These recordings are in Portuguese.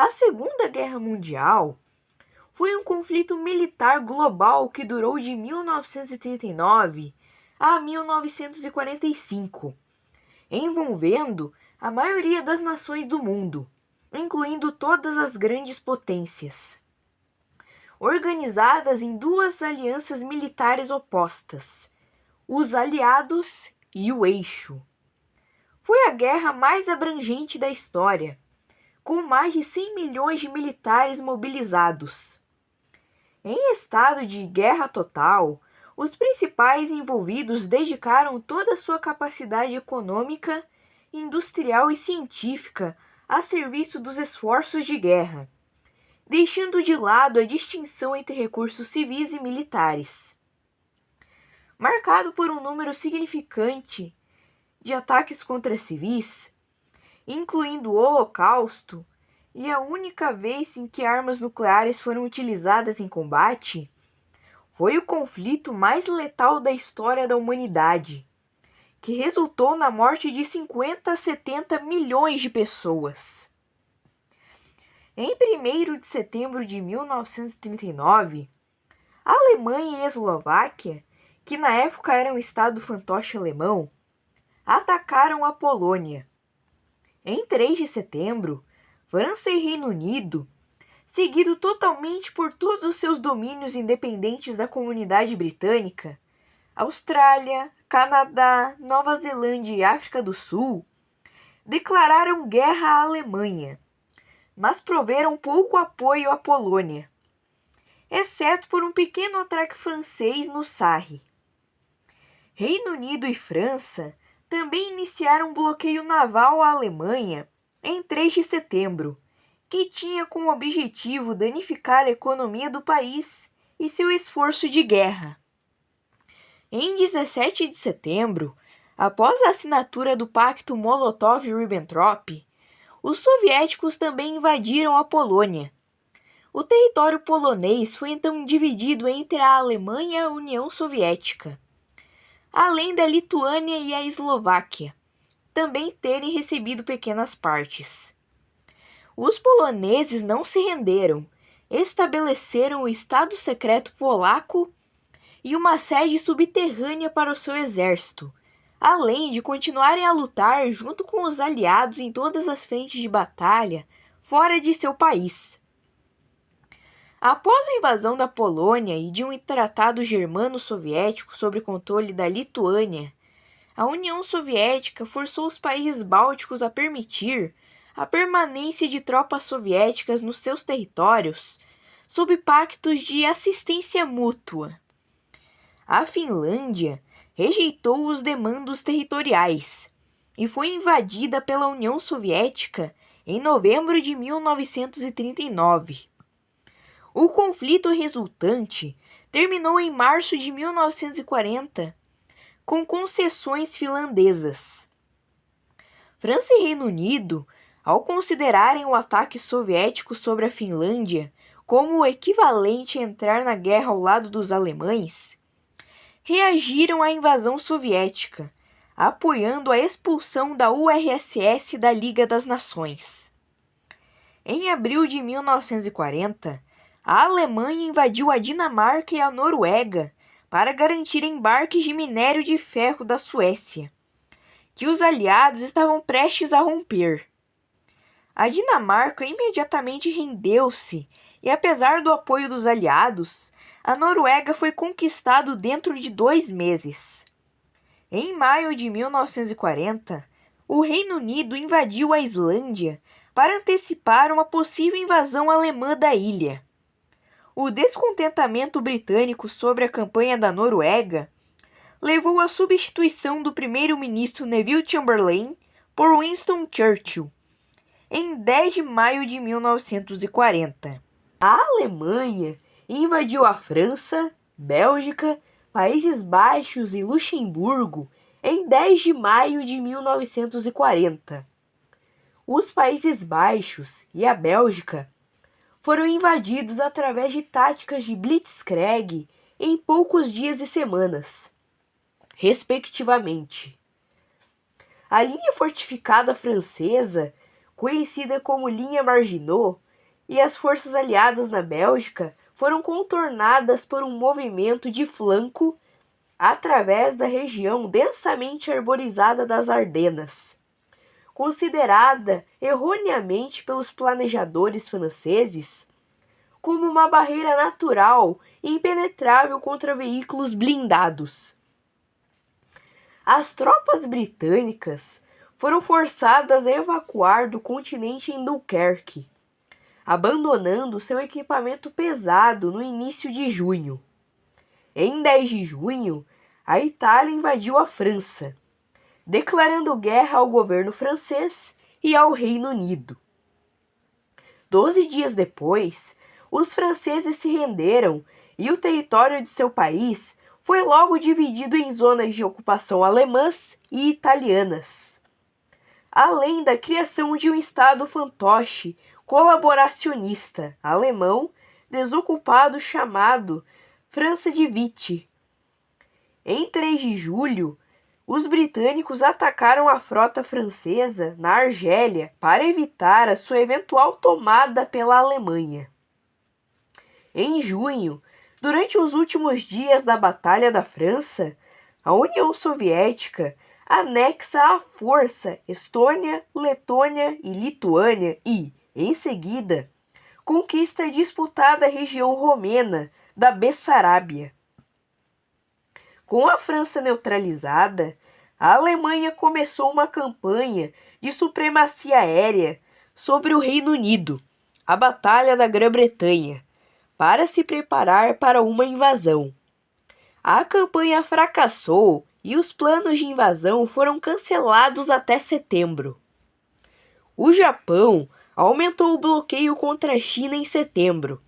A Segunda Guerra Mundial foi um conflito militar global que durou de 1939 a 1945, envolvendo a maioria das nações do mundo, incluindo todas as grandes potências, organizadas em duas alianças militares opostas, os Aliados e o Eixo. Foi a guerra mais abrangente da história, com mais de 100 milhões de militares mobilizados. Em estado de guerra total, os principais envolvidos dedicaram toda a sua capacidade econômica, industrial e científica a serviço dos esforços de guerra, deixando de lado a distinção entre recursos civis e militares. Marcado por um número significante de ataques contra civis, incluindo o Holocausto, e a única vez em que armas nucleares foram utilizadas em combate, foi o conflito mais letal da história da humanidade, que resultou na morte de 50 a 70 milhões de pessoas. Em 1º de setembro de 1939, a Alemanha e a Eslováquia, que na época era um estado fantoche alemão, atacaram a Polônia. Em 3 de setembro, França e Reino Unido, seguido totalmente por todos os seus domínios independentes da comunidade britânica, Austrália, Canadá, Nova Zelândia e África do Sul, declararam guerra à Alemanha, mas proveram pouco apoio à Polônia, exceto por um pequeno ataque francês no Sarre. Reino Unido e França também iniciaram um bloqueio naval à Alemanha em 3 de setembro, que tinha como objetivo danificar a economia do país e seu esforço de guerra. Em 17 de setembro, após a assinatura do Pacto Molotov-Ribbentrop, os soviéticos também invadiram a Polônia. O território polonês foi então dividido entre a Alemanha e a União Soviética, além da Lituânia e a Eslováquia também terem recebido pequenas partes. Os poloneses não se renderam, estabeleceram o Estado Secreto Polaco e uma sede subterrânea para o seu exército, além de continuarem a lutar junto com os aliados em todas as frentes de batalha fora de seu país. Após a invasão da Polônia e de um tratado germano-soviético sobre controle da Lituânia, a União Soviética forçou os países bálticos a permitir a permanência de tropas soviéticas nos seus territórios sob pactos de assistência mútua. A Finlândia rejeitou os demandos territoriais e foi invadida pela União Soviética em novembro de 1939. O conflito resultante terminou em março de 1940 com concessões finlandesas. França e Reino Unido, ao considerarem o ataque soviético sobre a Finlândia como o equivalente a entrar na guerra ao lado dos alemães, reagiram à invasão soviética, apoiando a expulsão da URSS da Liga das Nações. Em abril de 1940, a Alemanha invadiu a Dinamarca e a Noruega para garantir embarques de minério de ferro da Suécia, que os aliados estavam prestes a romper. A Dinamarca imediatamente rendeu-se e, apesar do apoio dos aliados, a Noruega foi conquistada dentro de 2 meses. Em maio de 1940, o Reino Unido invadiu a Islândia para antecipar uma possível invasão alemã da ilha. O descontentamento britânico sobre a campanha da Noruega levou à substituição do primeiro-ministro Neville Chamberlain por Winston Churchill, em 10 de maio de 1940. A Alemanha invadiu a França, Bélgica, Países Baixos e Luxemburgo em 10 de maio de 1940. Os Países Baixos e a Bélgica foram invadidos através de táticas de blitzkrieg em poucos dias e semanas, respectivamente. A linha fortificada francesa, conhecida como linha Maginot, e as forças aliadas na Bélgica foram contornadas por um movimento de flanco através da região densamente arborizada das Ardenas, considerada erroneamente pelos planejadores franceses como uma barreira natural e impenetrável contra veículos blindados. As tropas britânicas foram forçadas a evacuar do continente em Dunkerque, abandonando seu equipamento pesado no início de junho. Em 10 de junho, a Itália invadiu a França, declarando guerra ao governo francês e ao Reino Unido. 12 dias depois, os franceses se renderam e o território de seu país foi logo dividido em zonas de ocupação alemãs e italianas, além da criação de um Estado fantoche colaboracionista alemão desocupado chamado França de Vichy. Em 3 de julho, os britânicos atacaram a frota francesa na Argélia para evitar a sua eventual tomada pela Alemanha. Em junho, durante os últimos dias da Batalha da França, a União Soviética anexa à força Estônia, Letônia e Lituânia e, em seguida, conquista a disputada região romena da Bessarábia. Com a França neutralizada, a Alemanha começou uma campanha de supremacia aérea sobre o Reino Unido, a Batalha da Grã-Bretanha, para se preparar para uma invasão. A campanha fracassou e os planos de invasão foram cancelados até setembro. O Japão aumentou o bloqueio contra a China em setembro,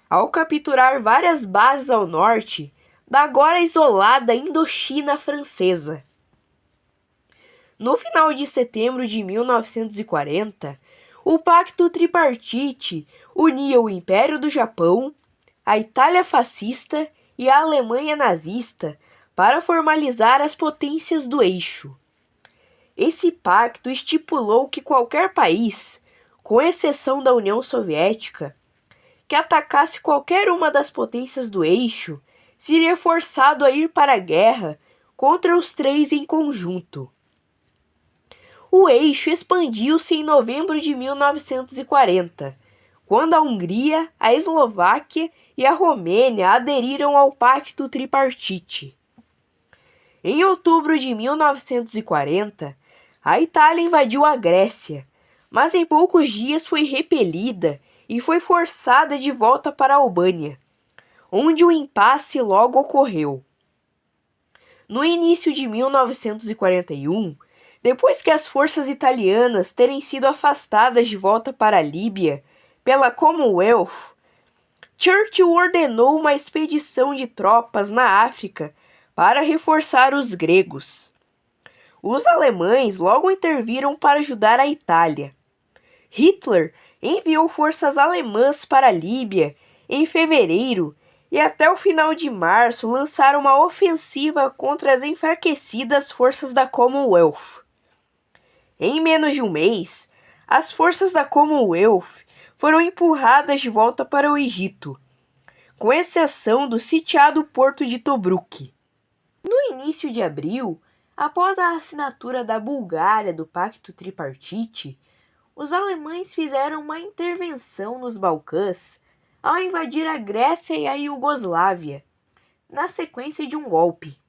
ao capturar várias bases ao norte da agora isolada Indochina francesa. No final de setembro de 1940, o Pacto Tripartite unia o Império do Japão, a Itália fascista e a Alemanha nazista para formalizar as potências do eixo. Esse pacto estipulou que qualquer país, com exceção da União Soviética, que atacasse qualquer uma das potências do eixo, seria forçado a ir para a guerra contra os três em conjunto. O eixo expandiu-se em novembro de 1940, quando a Hungria, a Eslováquia e a Romênia aderiram ao Pacto Tripartite. Em outubro de 1940, a Itália invadiu a Grécia, mas em poucos dias foi repelida e foi forçada de volta para a Albânia, onde o impasse logo ocorreu. No início de 1941, depois que as forças italianas terem sido afastadas de volta para a Líbia pela Commonwealth, Churchill ordenou uma expedição de tropas na África para reforçar os gregos. Os alemães logo interviram para ajudar a Itália. Hitler enviou forças alemãs para a Líbia em fevereiro e até o final de março lançaram uma ofensiva contra as enfraquecidas forças da Commonwealth. Em menos de um mês, as forças da Commonwealth foram empurradas de volta para o Egito, com exceção do sitiado porto de Tobruk. No início de abril, após a assinatura da Bulgária do Pacto Tripartite, os alemães fizeram uma intervenção nos Balcãs ao invadir a Grécia e a Iugoslávia, na sequência de um golpe.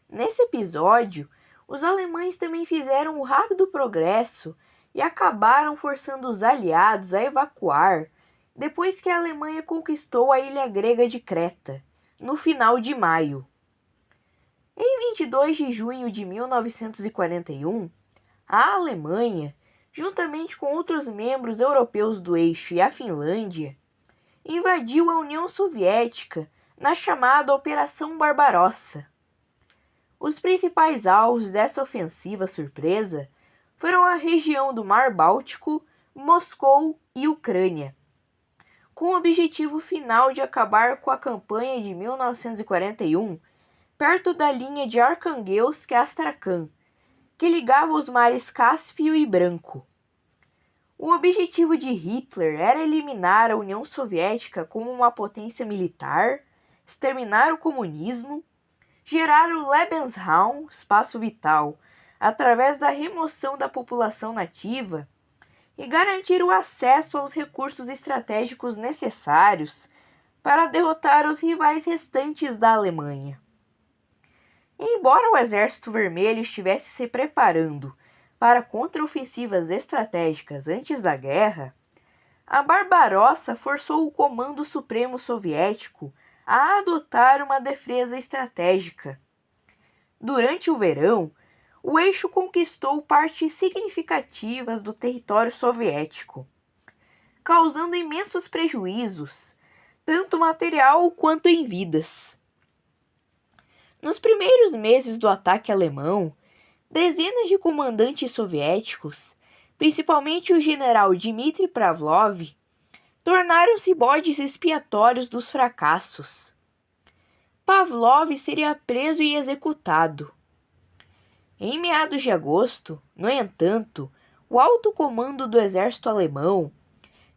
Nesse episódio, os alemães também fizeram um rápido progresso e acabaram forçando os aliados a evacuar depois que a Alemanha conquistou a ilha grega de Creta, no final de maio. Em 22 de junho de 1941, a Alemanha, juntamente com outros membros europeus do eixo e a Finlândia, invadiu a União Soviética na chamada Operação Barbarossa. Os principais alvos dessa ofensiva surpresa foram a região do Mar Báltico, Moscou e Ucrânia, com o objetivo final de acabar com a campanha de 1941 perto da linha de Arkhangelsk e Astrakhan, que ligava os mares Cáspio e Branco. O objetivo de Hitler era eliminar a União Soviética como uma potência militar, exterminar o comunismo, gerar o Lebensraum, espaço vital, através da remoção da população nativa e garantir o acesso aos recursos estratégicos necessários para derrotar os rivais restantes da Alemanha. Embora o Exército Vermelho estivesse se preparando para contraofensivas estratégicas antes da guerra, a Barbarossa forçou o Comando Supremo Soviético a adotar uma defesa estratégica. Durante o verão, o eixo conquistou partes significativas do território soviético, causando imensos prejuízos, tanto material quanto em vidas. Nos primeiros meses do ataque alemão, dezenas de comandantes soviéticos, principalmente o general Dmitry Pavlov, tornaram-se bodes expiatórios dos fracassos. Pavlov seria preso e executado. Em meados de agosto, no entanto, o alto comando do exército alemão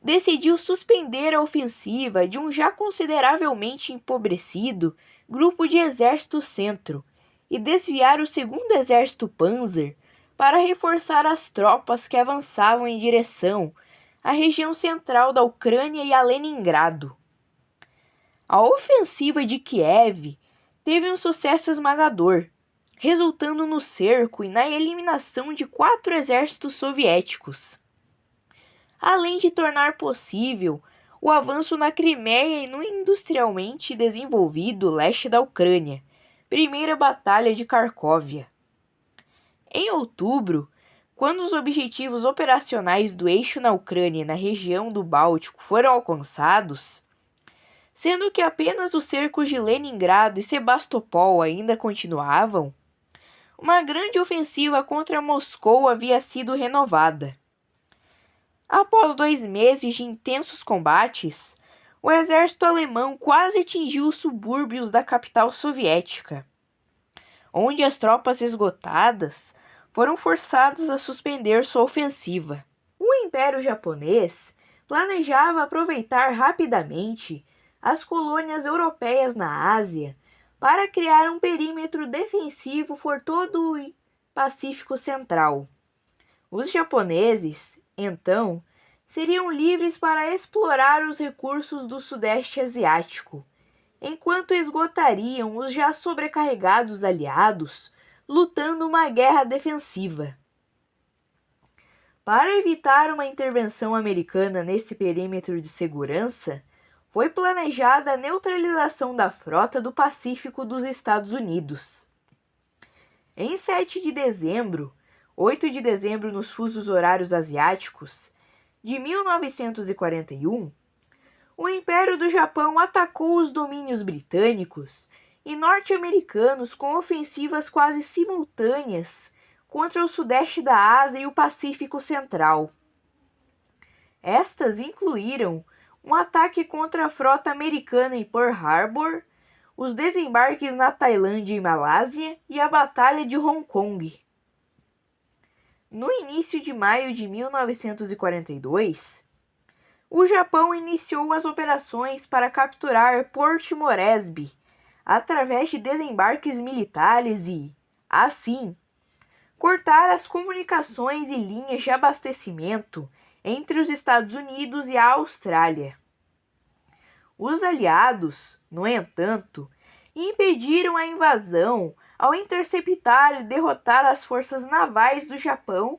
decidiu suspender a ofensiva de um já consideravelmente empobrecido grupo de exército centro e desviar o 2º Exército Panzer para reforçar as tropas que avançavam em direção à região central da Ucrânia e a Leningrado. A ofensiva de Kiev teve um sucesso esmagador, resultando no cerco e na eliminação de 4 exércitos soviéticos, além de tornar possível o avanço na Crimeia e no industrialmente desenvolvido leste da Ucrânia, Primeira Batalha de Kharkovia. Em outubro, quando os objetivos operacionais do eixo na Ucrânia e na região do Báltico foram alcançados, sendo que apenas os cercos de Leningrado e Sebastopol ainda continuavam, uma grande ofensiva contra Moscou havia sido renovada. Após 2 meses de intensos combates, o exército alemão quase atingiu os subúrbios da capital soviética, onde as tropas esgotadas foram forçadas a suspender sua ofensiva. O Império Japonês planejava aproveitar rapidamente as colônias europeias na Ásia para criar um perímetro defensivo por todo o Pacífico Central. Os japoneses, então, seriam livres para explorar os recursos do Sudeste Asiático, enquanto esgotariam os já sobrecarregados aliados, lutando uma guerra defensiva. Para evitar uma intervenção americana nesse perímetro de segurança, foi planejada a neutralização da frota do Pacífico dos Estados Unidos. Em 7 de dezembro, 8 de dezembro nos fusos horários asiáticos, de 1941, o Império do Japão atacou os domínios britânicos e norte-americanos com ofensivas quase simultâneas contra o sudeste da Ásia e o Pacífico Central. Estas incluíram um ataque contra a frota americana em Pearl Harbor, os desembarques na Tailândia e Malásia e a Batalha de Hong Kong. No início de maio de 1942, o Japão iniciou as operações para capturar Port Moresby através de desembarques militares e, assim, cortar as comunicações e linhas de abastecimento entre os Estados Unidos e a Austrália. Os aliados, no entanto, impediram a invasão ao interceptar e derrotar as forças navais do Japão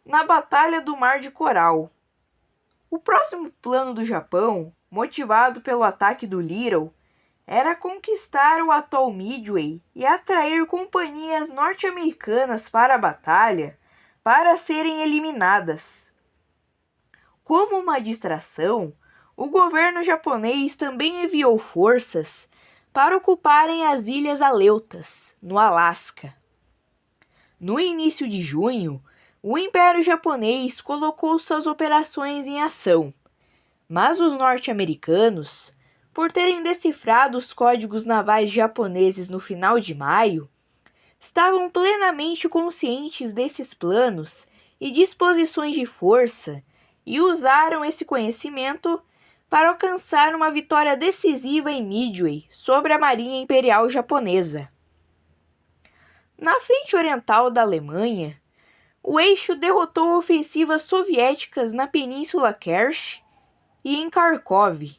na Batalha do Mar de Coral. O próximo plano do Japão, motivado pelo ataque do Little, era conquistar o atol Midway e atrair companhias norte-americanas para a batalha para serem eliminadas. Como uma distração, o governo japonês também enviou forças para ocuparem as Ilhas Aleutas, no Alasca. No início de junho, o Império Japonês colocou suas operações em ação, mas os norte-americanos, por terem decifrado os códigos navais japoneses no final de maio, estavam plenamente conscientes desses planos e disposições de força e usaram esse conhecimento para alcançar uma vitória decisiva em Midway sobre a Marinha Imperial Japonesa. Na frente oriental da Alemanha, o eixo derrotou ofensivas soviéticas na Península Kerch e em Kharkov,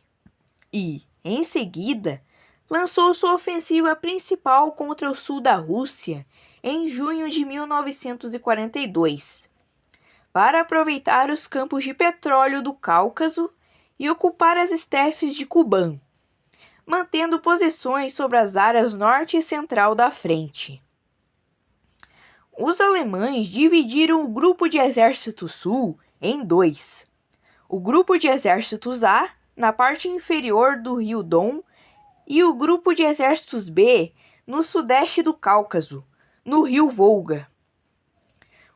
e, em seguida, lançou sua ofensiva principal contra o sul da Rússia em junho de 1942, para aproveitar os campos de petróleo do Cáucaso e ocupar as estepes de Kuban, mantendo posições sobre as áreas norte e central da frente. Os alemães dividiram o Grupo de Exércitos Sul em dois. O Grupo de Exércitos A, na parte inferior do rio Don, e o Grupo de Exércitos B, no sudeste do Cáucaso, no rio Volga.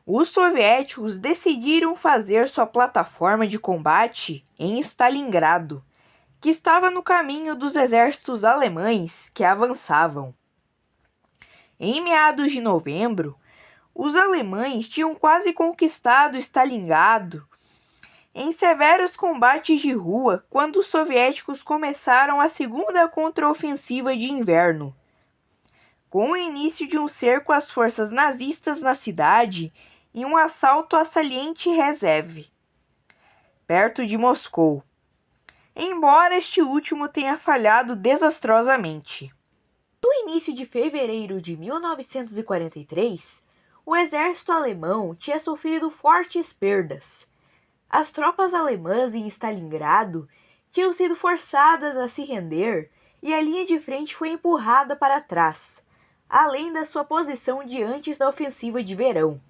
Os soviéticos decidiram fazer sua plataforma de combate em Stalingrado, que estava no caminho dos exércitos alemães que avançavam. Em meados de novembro, os alemães tinham quase conquistado Stalingrado em severos combates de rua quando os soviéticos começaram a segunda contraofensiva de inverno, com o início de um cerco às forças nazistas na cidade e um assalto à saliente Rezev, perto de Moscou, embora este último tenha falhado desastrosamente. No início de fevereiro de 1943, o exército alemão tinha sofrido fortes perdas. As tropas alemãs em Stalingrado tinham sido forçadas a se render e a linha de frente foi empurrada para trás, além da sua posição de antes da ofensiva de verão.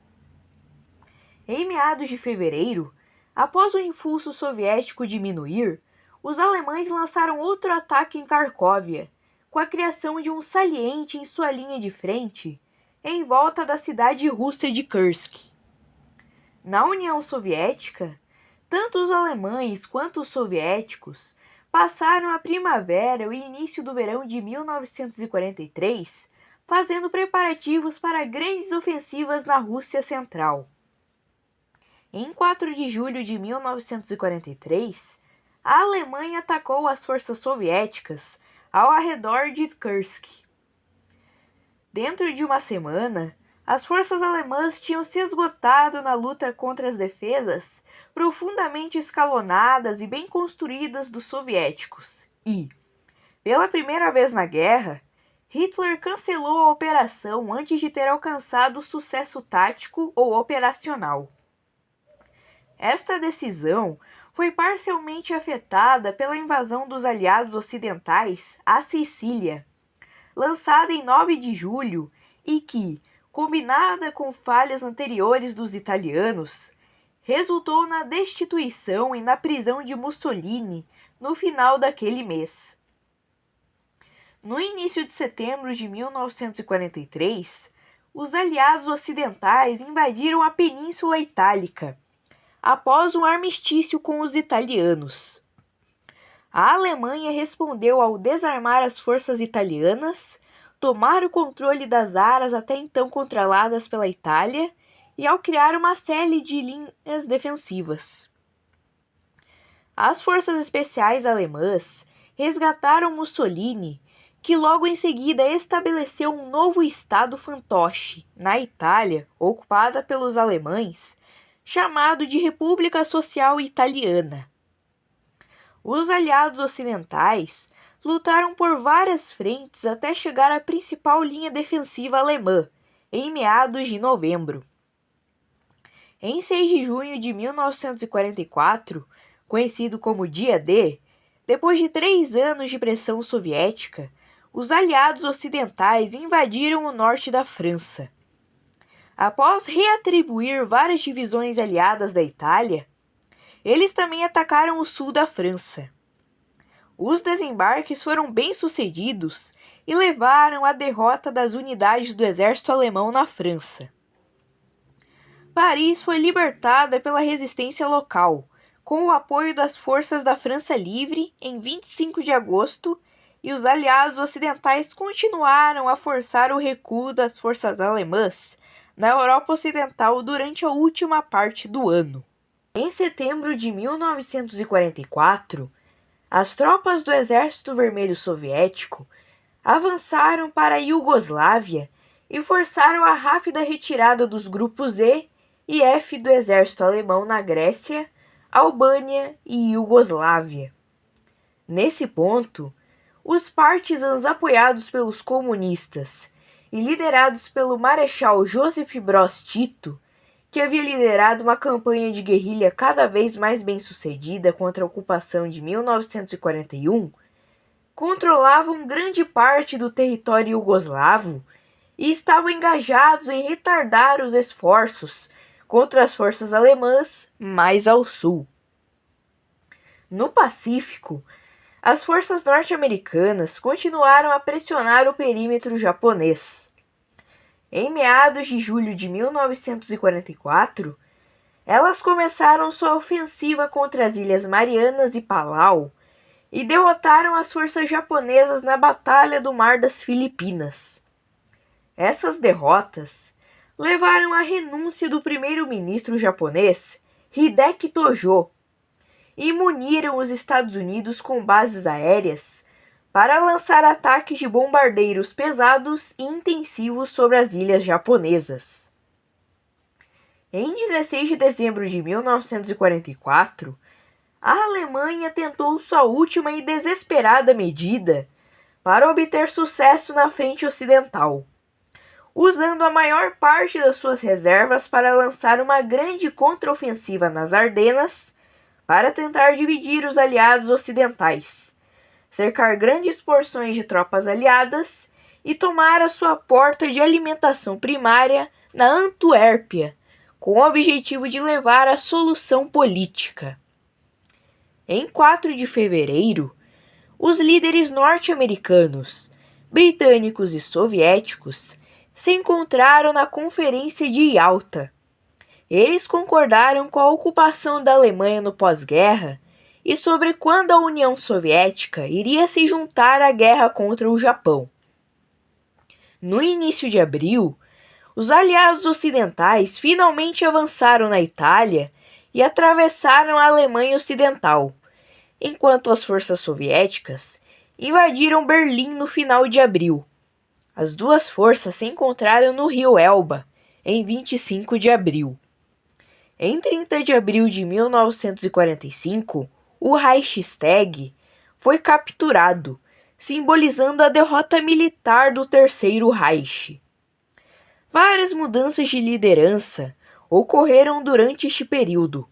Em meados de fevereiro, após o impulso soviético diminuir, os alemães lançaram outro ataque em Kharkovia, com a criação de um saliente em sua linha de frente, em volta da cidade russa de Kursk. Na União Soviética, tanto os alemães quanto os soviéticos passaram a primavera e o início do verão de 1943 fazendo preparativos para grandes ofensivas na Rússia Central. Em 4 de julho de 1943, a Alemanha atacou as forças soviéticas ao arredor de Kursk. Dentro de uma semana, as forças alemãs tinham se esgotado na luta contra as defesas profundamente escalonadas e bem construídas dos soviéticos e, pela primeira vez na guerra, Hitler cancelou a operação antes de ter alcançado sucesso tático ou operacional. Esta decisão foi parcialmente afetada pela invasão dos aliados ocidentais à Sicília, lançada em 9 de julho e que, combinada com falhas anteriores dos italianos, resultou na destituição e na prisão de Mussolini no final daquele mês. No início de setembro de 1943, os aliados ocidentais invadiram a Península Itálica, após um armistício com os italianos. A Alemanha respondeu ao desarmar as forças italianas, tomar o controle das áreas até então controladas pela Itália e ao criar uma série de linhas defensivas. As forças especiais alemãs resgataram Mussolini, que logo em seguida estabeleceu um novo estado fantoche na Itália, ocupada pelos alemães, chamado de República Social Italiana. Os aliados ocidentais lutaram por várias frentes até chegar à principal linha defensiva alemã, em meados de novembro. Em 6 de junho de 1944, conhecido como Dia D, depois de 3 anos de pressão soviética, os aliados ocidentais invadiram o norte da França. Após reatribuir várias divisões aliadas da Itália, eles também atacaram o sul da França. Os desembarques foram bem-sucedidos e levaram à derrota das unidades do exército alemão na França. Paris foi libertada pela resistência local, com o apoio das forças da França Livre em 25 de agosto, e os aliados ocidentais continuaram a forçar o recuo das forças alemãs na Europa Ocidental durante a última parte do ano. Em setembro de 1944, as tropas do Exército Vermelho Soviético avançaram para a Iugoslávia e forçaram a rápida retirada dos grupos E e F do exército alemão na Grécia, Albânia e Iugoslávia. Nesse ponto, os partisans apoiados pelos comunistas e liderados pelo Marechal Josip Broz Tito, que havia liderado uma campanha de guerrilha cada vez mais bem-sucedida contra a ocupação de 1941, controlavam grande parte do território iugoslavo e estavam engajados em retardar os esforços contra as forças alemãs mais ao sul. No Pacífico, as forças norte-americanas continuaram a pressionar o perímetro japonês. Em meados de julho de 1944, elas começaram sua ofensiva contra as Ilhas Marianas e Palau e derrotaram as forças japonesas na Batalha do Mar das Filipinas. Essas derrotas levaram à renúncia do primeiro-ministro japonês Hideki Tojo e muniram os Estados Unidos com bases aéreas para lançar ataques de bombardeiros pesados e intensivos sobre as ilhas japonesas. Em 16 de dezembro de 1944, a Alemanha tentou sua última e desesperada medida para obter sucesso na frente ocidental, usando a maior parte das suas reservas para lançar uma grande contraofensiva nas Ardenas para tentar dividir os aliados ocidentais, cercar grandes porções de tropas aliadas e tomar a sua porta de alimentação primária na Antuérpia, com o objetivo de levar à solução política. Em 4 de fevereiro, os líderes norte-americanos, britânicos e soviéticos se encontraram na Conferência de Yalta. Eles concordaram com a ocupação da Alemanha no pós-guerra e sobre quando a União Soviética iria se juntar à guerra contra o Japão. No início de abril, os aliados ocidentais finalmente avançaram na Itália e atravessaram a Alemanha Ocidental, enquanto as forças soviéticas invadiram Berlim no final de abril. As duas forças se encontraram no rio Elba, em 25 de abril. Em 30 de abril de 1945, o Reichstag foi capturado, simbolizando a derrota militar do Terceiro Reich. Várias mudanças de liderança ocorreram durante este período.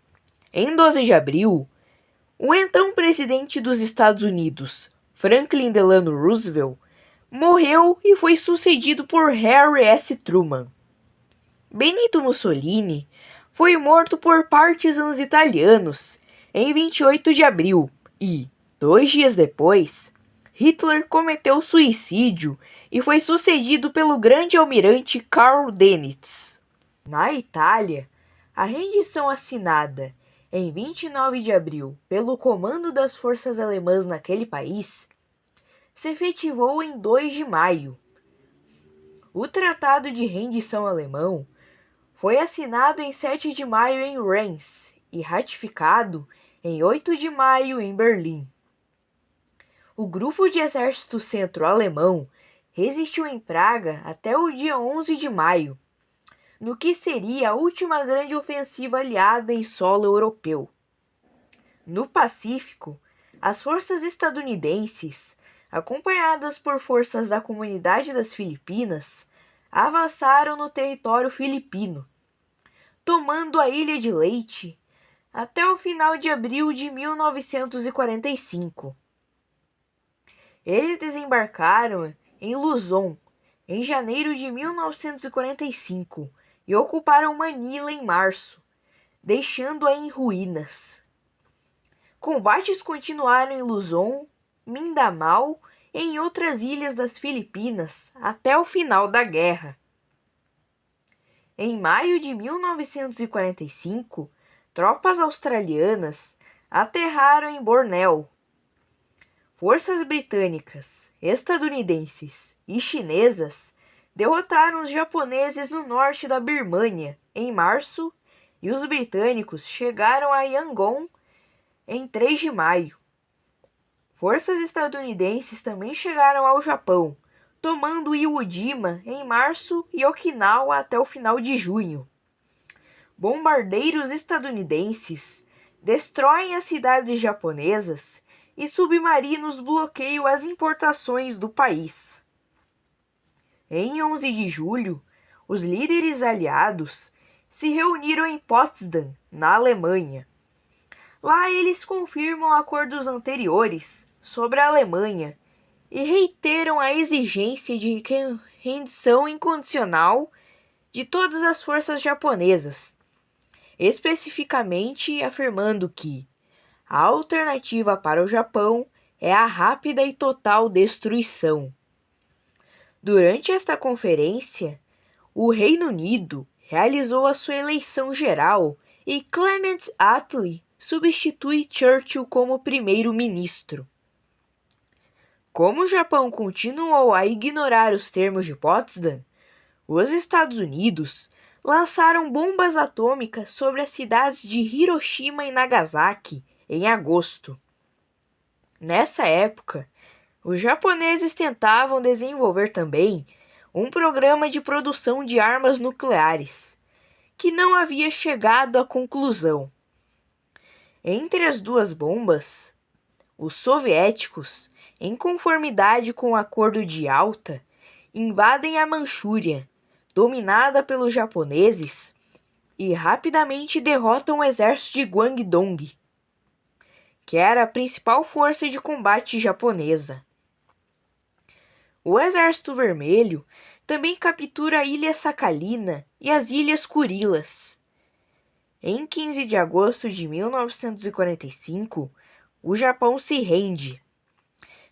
Em 12 de abril, o então presidente dos Estados Unidos, Franklin Delano Roosevelt, morreu e foi sucedido por Harry S. Truman. Benito Mussolini foi morto por partisans italianos em 28 de abril e, 2 dias depois, Hitler cometeu suicídio e foi sucedido pelo grande almirante Karl Dönitz. Na Itália, a rendição assinada em 29 de abril pelo comando das forças alemãs naquele país se efetivou em 2 de maio. O Tratado de Rendição Alemão foi assinado em 7 de maio em Reims e ratificado em 8 de maio em Berlim. O Grupo de Exército Centro-Alemão resistiu em Praga até o dia 11 de maio, no que seria a última grande ofensiva aliada em solo europeu. No Pacífico, as forças estadunidenses, acompanhadas por forças da Comunidade das Filipinas, avançaram no território filipino, tomando a Ilha de Leyte até o final de abril de 1945. Eles desembarcaram em Luzon em janeiro de 1945 e ocuparam Manila em março, deixando-a em ruínas. Combates continuaram em Luzon, Mindanao e em outras ilhas das Filipinas até o final da guerra. Em maio de 1945, tropas australianas aterraram em Bornéu. Forças britânicas, estadunidenses e chinesas derrotaram os japoneses no norte da Birmânia em março e os britânicos chegaram a Yangon em 3 de maio. Forças estadunidenses também chegaram ao Japão, tomando Iwo Jima em março e Okinawa até o final de junho. Bombardeiros estadunidenses destroem as cidades japonesas e submarinos bloqueiam as importações do país. Em 11 de julho, os líderes aliados se reuniram em Potsdam, na Alemanha. Lá eles confirmam acordos anteriores sobre a Alemanha e reiteram a exigência de rendição incondicional de todas as forças japonesas, especificamente afirmando que a alternativa para o Japão é a rápida e total destruição. Durante esta conferência, o Reino Unido realizou a sua eleição geral e Clement Attlee substitui Churchill como primeiro-ministro. Como o Japão continuou a ignorar os termos de Potsdam, os Estados Unidos lançaram bombas atômicas sobre as cidades de Hiroshima e Nagasaki em agosto. Nessa época, os japoneses tentavam desenvolver também um programa de produção de armas nucleares, que não havia chegado à conclusão. Entre as duas bombas, os soviéticos, em conformidade com o Acordo de Yalta, invadem a Manchúria, dominada pelos japoneses, e rapidamente derrotam o exército de Guangdong, que era a principal força de combate japonesa. O Exército Vermelho também captura a Ilha Sakhalina e as Ilhas Kurilas. Em 15 de agosto de 1945, o Japão se rende,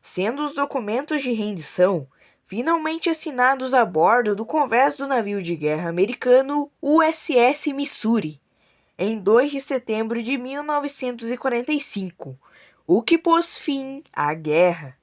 sendo os documentos de rendição finalmente assinados a bordo do convés do navio de guerra americano USS Missouri, em 2 de setembro de 1945, o que pôs fim à guerra.